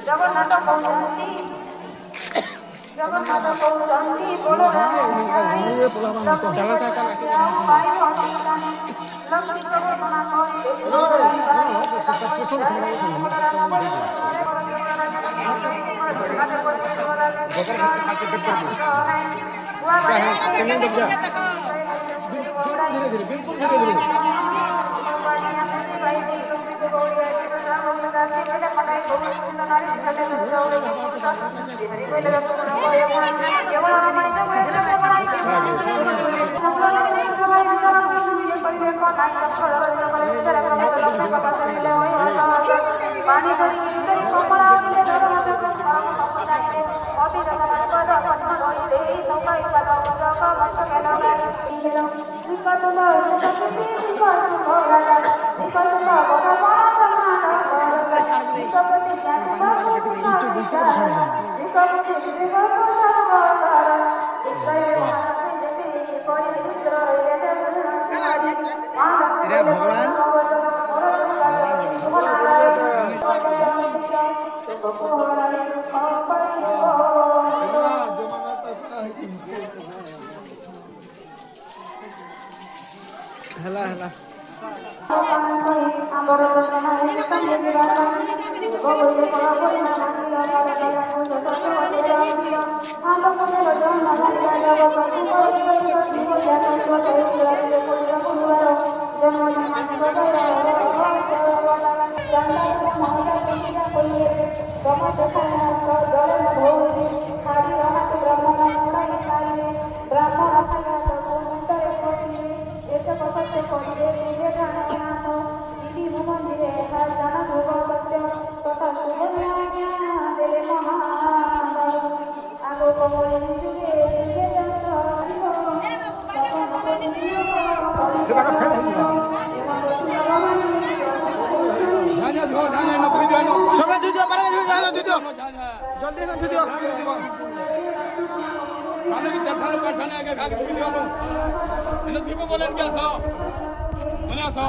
জগন্নাথ কৌশান্তি জগন্নাথ কৌশান্তি বলো লক্ষ্মী প্রবর্তনা হেলা হেলা সবাই ধুই দিও, পারে ধুই দিও, ধুই দিও, জলদি না ধুই দিও। আমি কি দেখানো পাঠানে আগে খাগে ধুই দিও, এনে ধুইব বলেন কি আসো, মনে আসো।